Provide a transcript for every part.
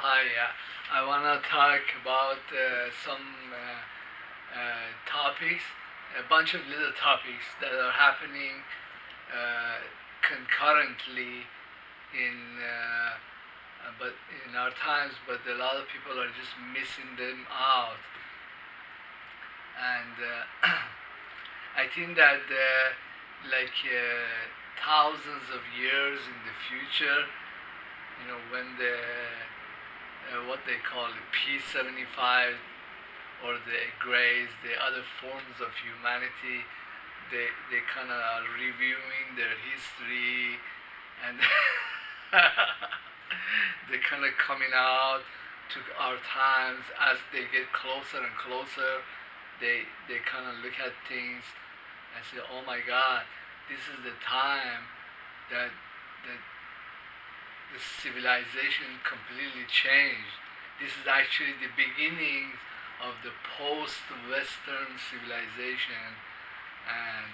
Hi, I want to talk about some topics, a bunch of little topics that are happening uh, concurrently in but in our times, but a lot of people are just missing them out. And I think that thousands of years in the future, when the what they call it, P75 or the Greys, the other forms of humanity, they kind of are reviewing their history, and they're kind of coming out to our times as they get closer and closer. They kind of look at things and say, "Oh my God, this is the time that that the civilization completely changed. This is actually the beginning of the post-Western civilization, and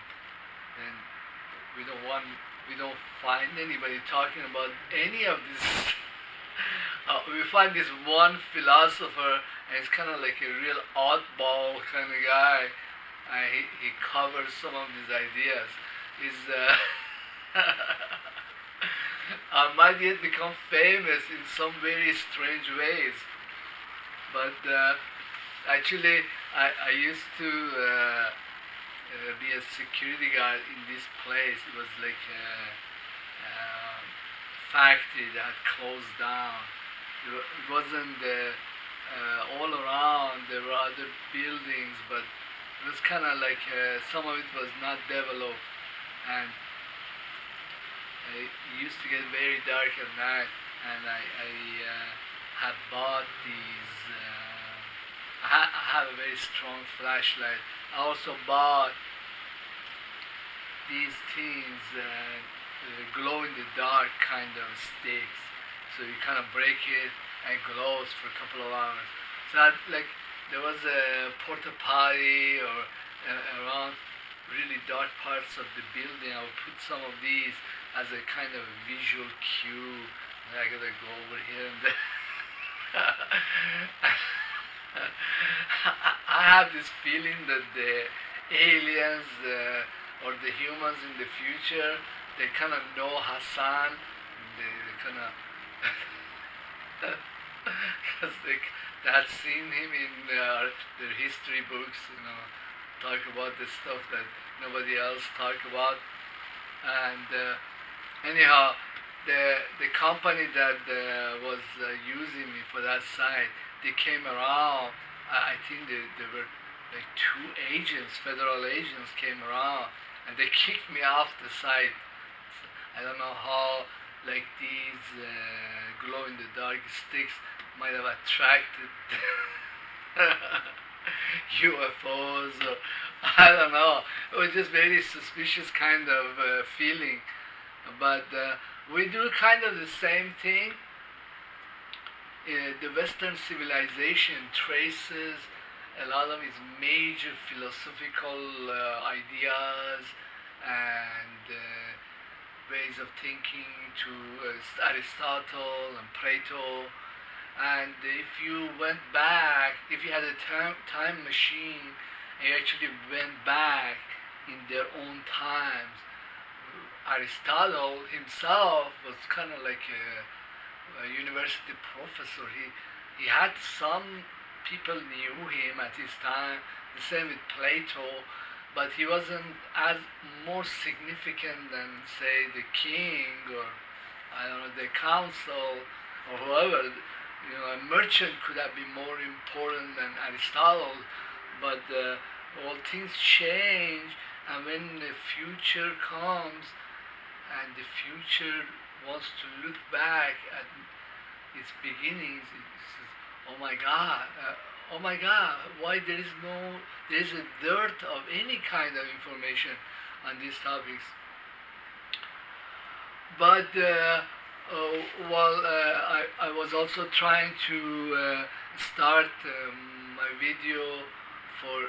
then we don't find anybody talking about any of this. We find this one philosopher, and it's kind of like a real oddball kind of guy. He covers some of these ideas. Is might yet become famous in some very strange ways. But actually, I used to be a security guard in this place. It was like a factory that had closed down. It wasn't all around. There were other buildings, but it was kind of like some of it was not developed, and it used to get very dark at night, and I had bought these. I have a very strong flashlight. I also bought these things, glow in the dark kind of sticks. So you kind of break it and it glows for a couple of hours. So like there was a porta potty or around really dark parts of the building. I would put some of these as a kind of visual cue. I gotta go over here and there. I have this feeling that the aliens or the humans in the future, they kind of know Hassan. They kind of because they had seen him in their history books, talk about the stuff that nobody else talk about. And anyhow, the company that was using me for that site, they came around. I think there were like two agents, federal agents, came around, and they kicked me off the site. So I don't know how like these glow in the dark sticks might have attracted UFOs. Or, I don't know. It was just very suspicious kind of feeling. But we do kind of the same thing. The Western civilization traces a lot of its major philosophical ideas and ways of thinking to Aristotle and Plato. And if you went back, if you had a time machine and you actually went back in their own times, Aristotle himself was kind of like a university professor. He had some people knew him at his time. The same with Plato, but he wasn't as more significant than say the king or I don't know the council or whoever. A merchant could have been more important than Aristotle, but all things change, and when the future comes, and the future wants to look back at its beginnings, it says, oh my God, why there is a dearth of any kind of information on these topics. But I was also trying to start my video for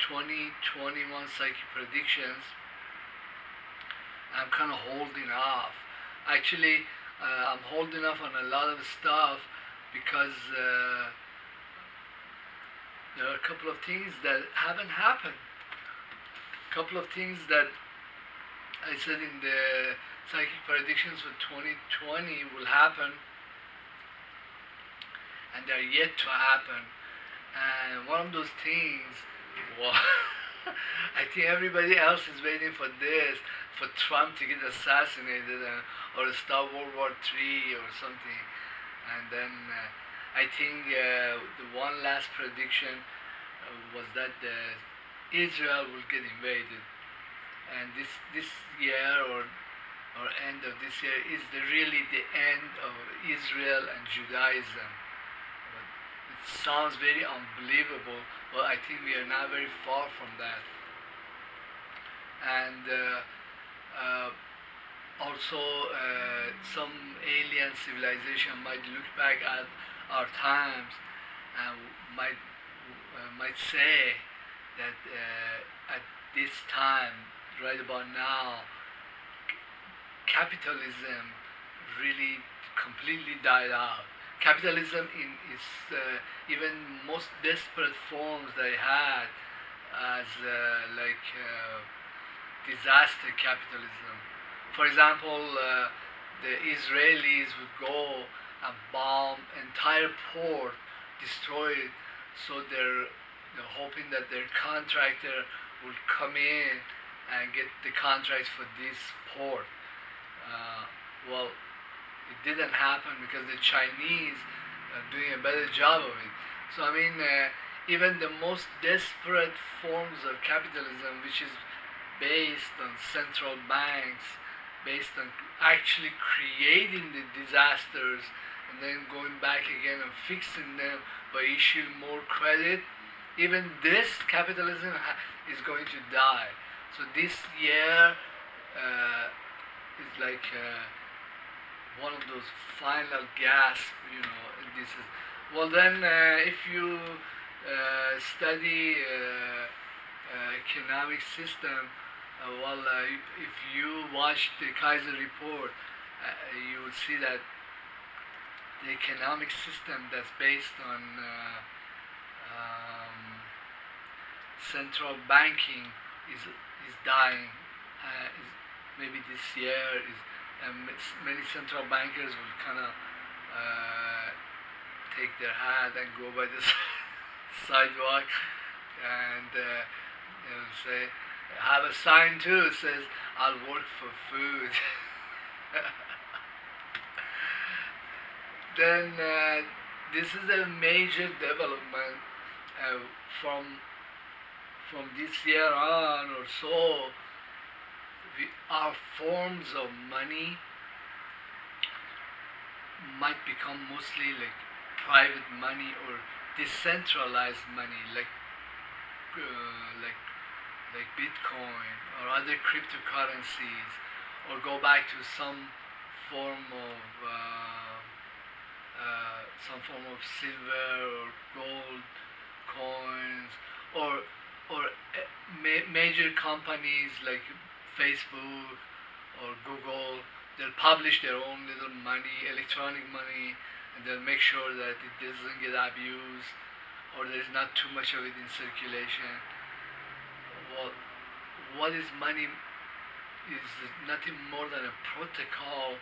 2021 psychic predictions. I'm kind of holding off. Actually, I'm holding off on a lot of stuff because there are a couple of things that haven't happened. A couple of things that I said in the psychic predictions for 2020 will happen, and they're yet to happen. And one of those things was, I think everybody else is waiting for this, for Trump to get assassinated, or start World War III or something. And then I think the one last prediction was that Israel will get invaded, and this year or end of this year is really the end of Israel and Judaism. But it sounds very unbelievable, but I think we are not very far from that. And uh, also, some alien civilization might look back at our times and might say that at this time, right about now, capitalism really completely died out. Capitalism in its even most desperate forms they had, as disaster capitalism. For example, the Israelis would go and bomb entire port, destroy it, so they're hoping that their contractor will come in and get the contracts for this port. Uh, well, it didn't happen because the Chinese are doing a better job of it. So I mean, even the most desperate forms of capitalism, which is based on central banks, based on actually creating the disasters and then going back again and fixing them by issuing more credit, even this capitalism is going to die. So this year is like one of those final gasps, this is, well then if you study economic system, if you watch the Kaiser report, you will see that the economic system that's based on central banking is dying. Is maybe this year is many central bankers will kind of take their hat and go by the sidewalk and say, have a sign too that says, I'll work for food. Then this is a major development uh, from this year on or so. Our forms of money might become mostly like private money or decentralized money, like Bitcoin or other cryptocurrencies, or go back to form of silver or gold coins, or major companies like Facebook or Google. They'll publish their own little money, electronic money, and they'll make sure that it doesn't get abused or there's not too much of it in circulation. Well, what is money is nothing more than a protocol.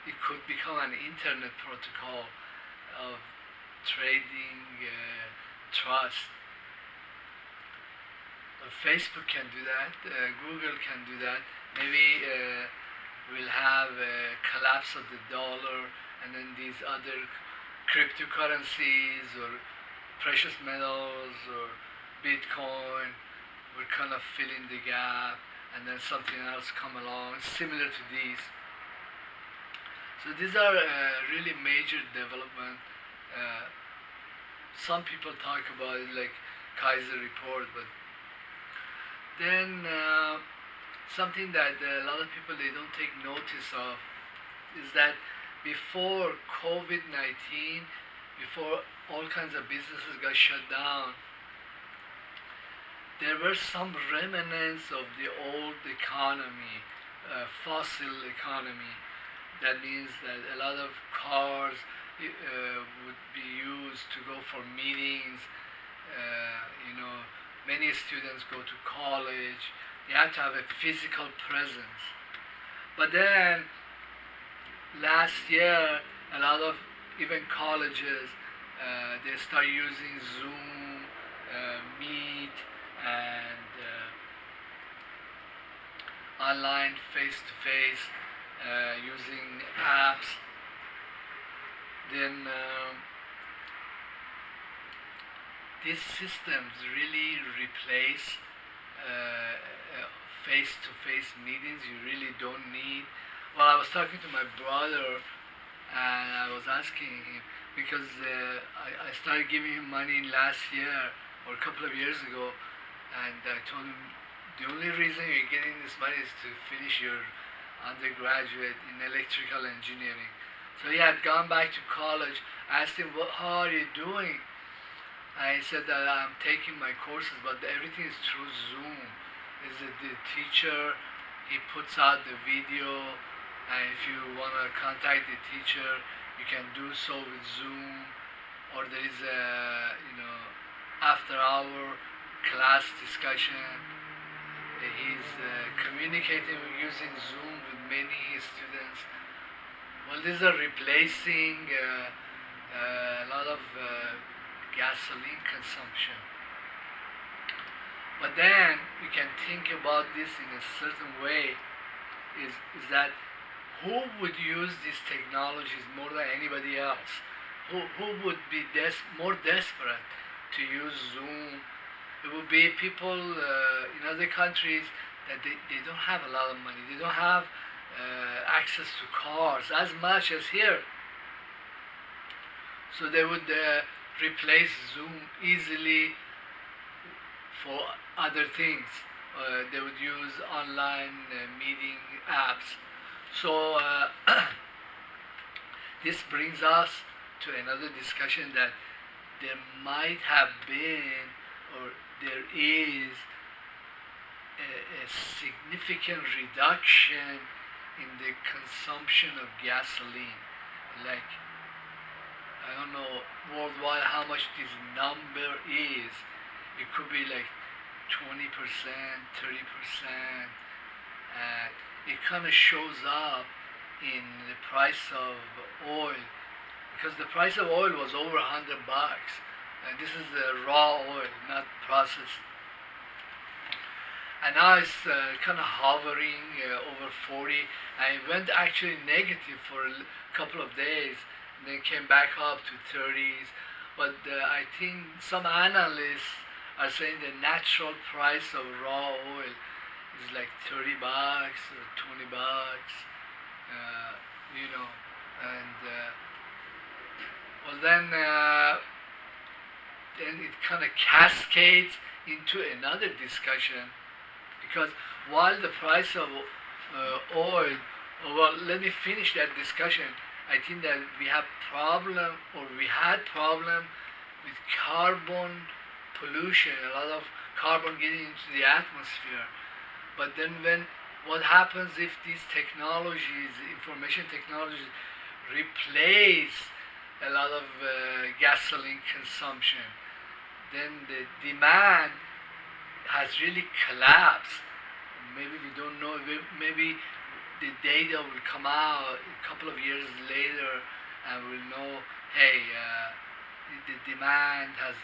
It could become an internet protocol of trading trust. Facebook can do that. Google can do that. Maybe we'll have a collapse of the dollar, and then these other cryptocurrencies or precious metals or Bitcoin will kind of fill in the gap, and then something else come along similar to these. So these are really major development. Uh, some people talk about it like Kaiser report, but then something that a lot of people they don't take notice of is that before COVID-19, before all kinds of businesses got shut down, there were some remnants of the old economy, fossil economy. That means that a lot of cars would be used to go for meetings. You know, many students go to college. They have to have a physical presence. But then last year, a lot of even colleges they start using Zoom, Meet, and online face-to-face using apps. Then these systems really replace face-to-face meetings. You really don't need. Well, I was talking to my brother and I was asking him because I started giving him money last year or a couple of years ago, and I told him the only reason you're getting this money is to finish your undergraduate in electrical engineering. So he had gone back to college. I asked him, how are you doing? And he said that I'm taking my courses, but everything is through Zoom. Is it the teacher? He puts out the video, and if you want to contact the teacher, you can do so with Zoom. Or there is a after-hour class discussion. He's communicating using Zoom with many students. Well, these are replacing a lot of gasoline consumption. But then we can think about this in a certain way is that who would use these technologies more than anybody else? Who would be more desperate to use Zoom? It would be people in other countries that they don't have a lot of money. They don't have access to cars as much as here. So they would replace Zoom easily for other things. They would use online meeting apps. So this brings us to another discussion that there might have been or there is a significant reduction in the consumption of gasoline. Like, I don't know worldwide how much this number is. It could be like 20%, 30%. And it kind of shows up in the price of oil because the price of oil was over $100. And this is the raw oil, not processed. And now it's kind of hovering over 40. And it went actually negative for a couple of days, and then came back up to 30s. But I think some analysts are saying the natural price of raw oil is like $30 or $20. Uh, you know, and well then it kind of cascades into another discussion because while the price of oil, well, let me finish that discussion. I think that we have problem or we had problem with carbon pollution, a lot of carbon getting into the atmosphere. But then what happens if these technologies, information technologies, replace a lot of gasoline consumption? Then the demand has really collapsed. Maybe we don't know. Maybe the data will come out a couple of years later, and we'll know. Hey, the demand has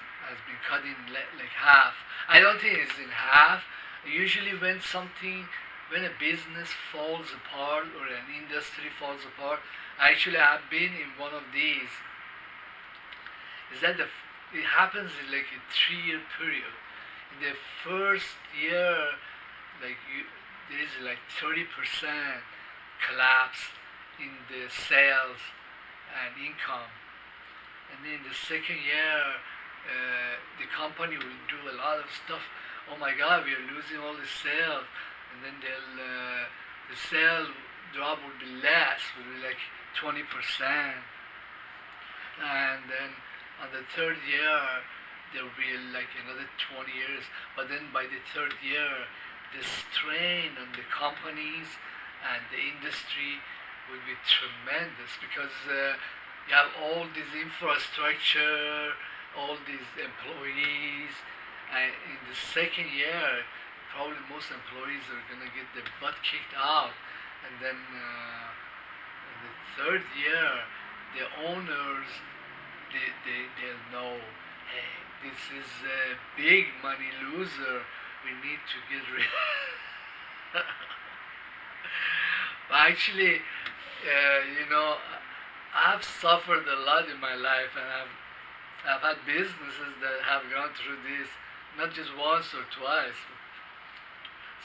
been cut in like half. I don't think it's in half. Usually, when a business falls apart or an industry falls apart, actually, I've been in one of these. Is that it happens in like a 3 year period. In the first year, there is like 30% collapse in the sales and income, and then the second year, the company will do a lot of stuff. Oh my God, we are losing all the sales, and then the sale drop will be less, will be like 20%, and then on the third year there will be like another 20 years. But then by the third year, the strain on the companies and the industry will be tremendous because You have all this infrastructure, all these employees, and in the second year, probably most employees are gonna get their butt kicked out, and then in the third year, the owners they'll know, hey, this is a big money loser. We need to get rid. But actually, I've suffered a lot in my life, and I've had businesses that have gone through this, not just once or twice.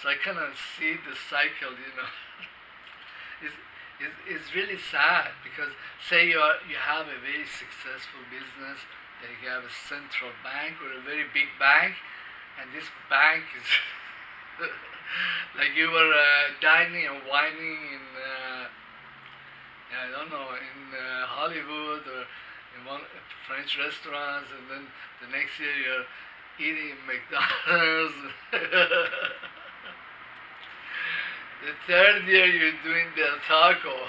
So I kind of see the cycle. It's, it's really sad because say you have a very successful business, that you have a central bank or a very big bank, and this bank is like you were dining and whining in I don't know, in Hollywood or in one French restaurants, and then the next year you're eating McDonald's. The third year you're doing Del Taco.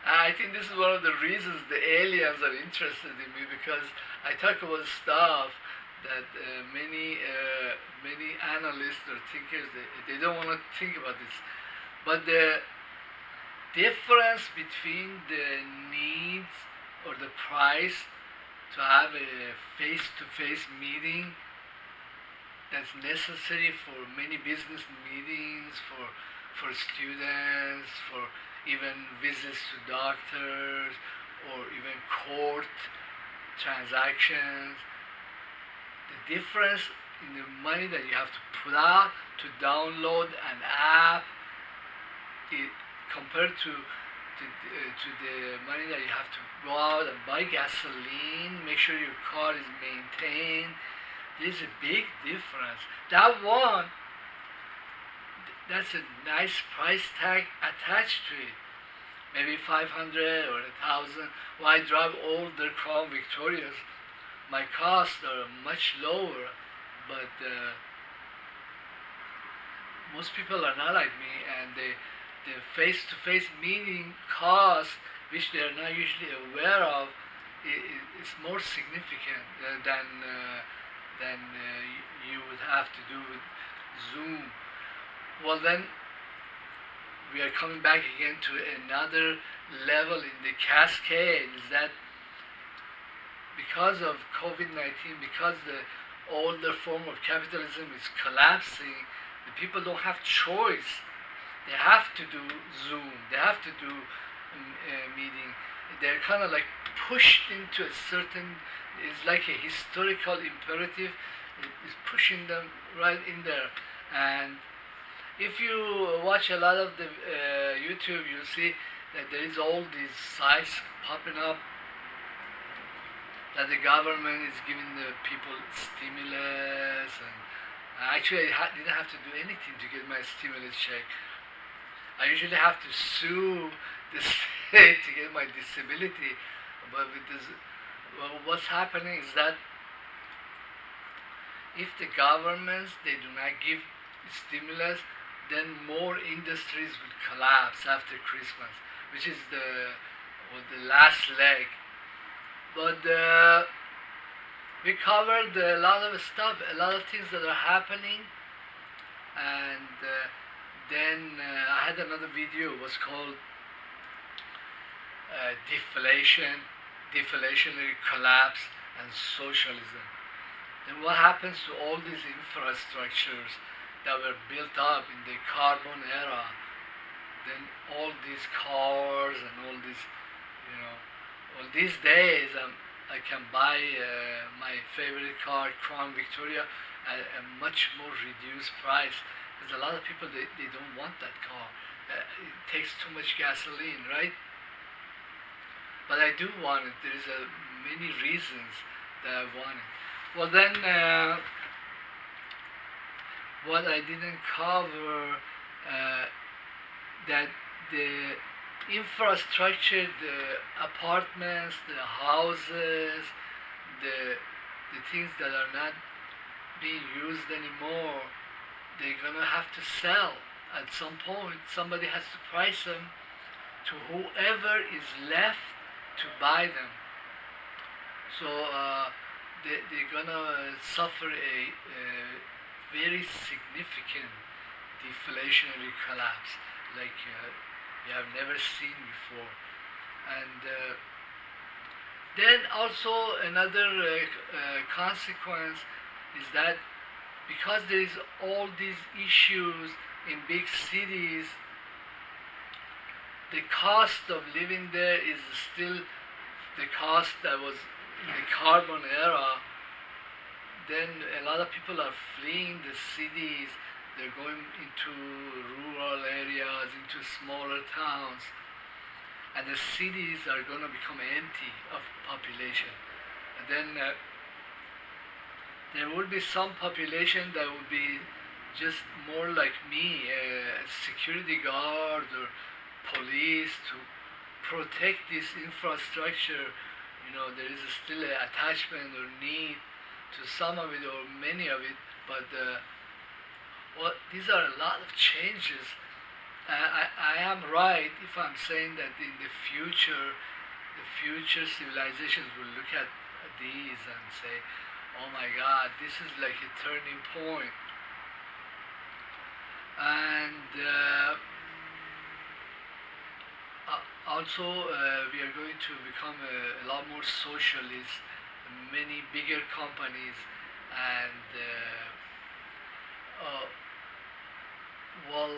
I think this is one of the reasons the aliens are interested in me, because I talk about stuff that many analysts or thinkers they don't want to think about this. But the difference between the needs or the price to have a face-to-face meeting that's necessary for many business meetings, for students, for even visits to doctors, or even court transactions. The difference in the money that you have to put out to download an app, it, compared to the money that you have to go out and buy gasoline, make sure your car is maintained. There's a big difference. That one, that's a nice price tag attached to it. Maybe 500 or 1,000. Well, I drive older Crown Victorias. My costs are much lower, but most people are not like me, and the face-to-face meeting cost, which they are not usually aware of, is more significant than you would have to do with Zoom. Well, then we are coming back again to another level in the cascade. Is that because of COVID-19, because the older form of capitalism is collapsing, the people don't have choice. They have to do Zoom. They have to do meeting. They're kind of like pushed into a certain. It's like a historical imperative. It's pushing them right in there. And if you watch a lot of the YouTube, you'll see that there is all these sites popping up that the government is giving the people stimulus, and actually I didn't have to do anything to get my stimulus check. I usually have to sue the state to get my disability, but with this, well, what's happening is that if the governments they do not give stimulus, then more industries will collapse after Christmas, which is the last leg. But we covered a lot of stuff, a lot of things that are happening, and then I had another video. It was called deflation, deflationary collapse, and socialism. Then what happens to all these infrastructures that were built up in the carbon era? Then all these cars and all these, well, these days I can buy my favorite car, Crown Victoria, at a much more reduced price, because a lot of people they don't want that car. It takes too much gasoline, right? But I do want it. There's many reasons that I want it. Well, then what I didn't cover, that the infrastructure, the apartments, the houses, the things that are not being used anymore, they're gonna have to sell at some point somebody has to price them to whoever is left to buy them. So they're gonna suffer a very significant deflationary collapse like we have never seen before. And then also another consequence is that because there is all these issues in big cities, the cost of living there is still the cost that was in the carbon era. Then a lot of people are fleeing the cities, they're going into rural areas, into smaller towns, and the cities are going to become empty of population. And then there will be some population that will be just more like me, a security guard or police to protect this infrastructure. You know, there is still an attachment or need to some of it or many of it, but well, these are a lot of changes. I am right if I'm saying that in the future civilizations will look at these and say, oh my God, this is like a turning point. And also, we are going to become a lot more socialist, many bigger companies, and uh, well,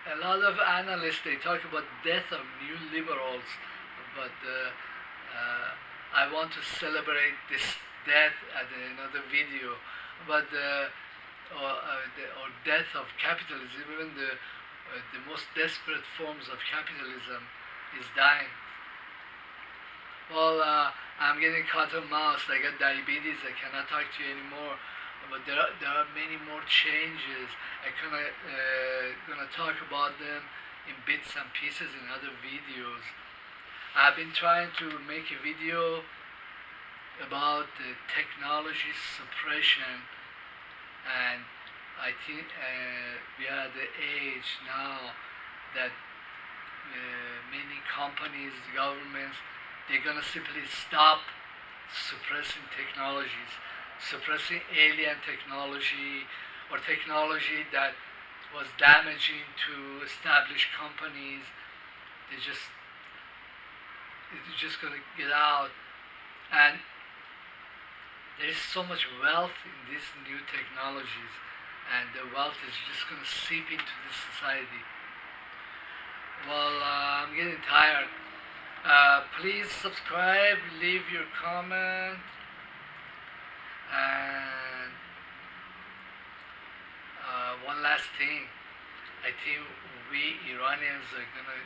a lot of analysts they talk about death of new liberals, but I want to celebrate this death at another video. But or death of capitalism, even the most desperate forms of capitalism is dying. Well, I'm getting cut of mouth. I got diabetes. I cannot talk to you anymore. But there are many more changes. I gonna talk about them in bits and pieces in other videos. I've been trying to make a video about technology suppression, and I think we are at the age now that many companies, governments, they're gonna simply stop suppressing technologies, suppressing alien technology or technology that was damaging to established companies. They just it's just gonna get out, and there is so much wealth in these new technologies, and the wealth is just gonna seep into the society. Well, I'm getting tired. Please subscribe, leave your comment, and one last thing. I think we Iranians are gonna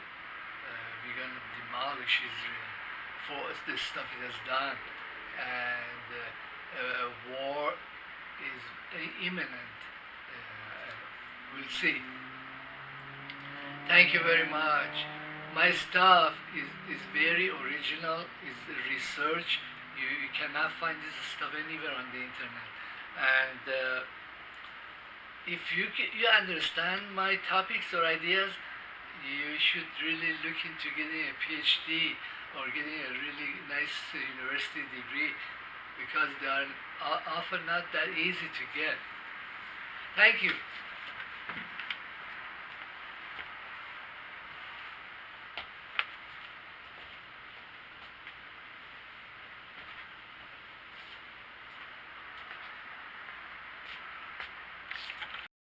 we're gonna demolish Israel for the stuff it has done, and war is imminent. We'll see. Thank you very much. My stuff is very original, is research. You cannot find this stuff anywhere on the internet. And if you understand my topics or ideas, you should really look into getting a PhD or getting a really nice university degree, because they are often not that easy to get. Thank you.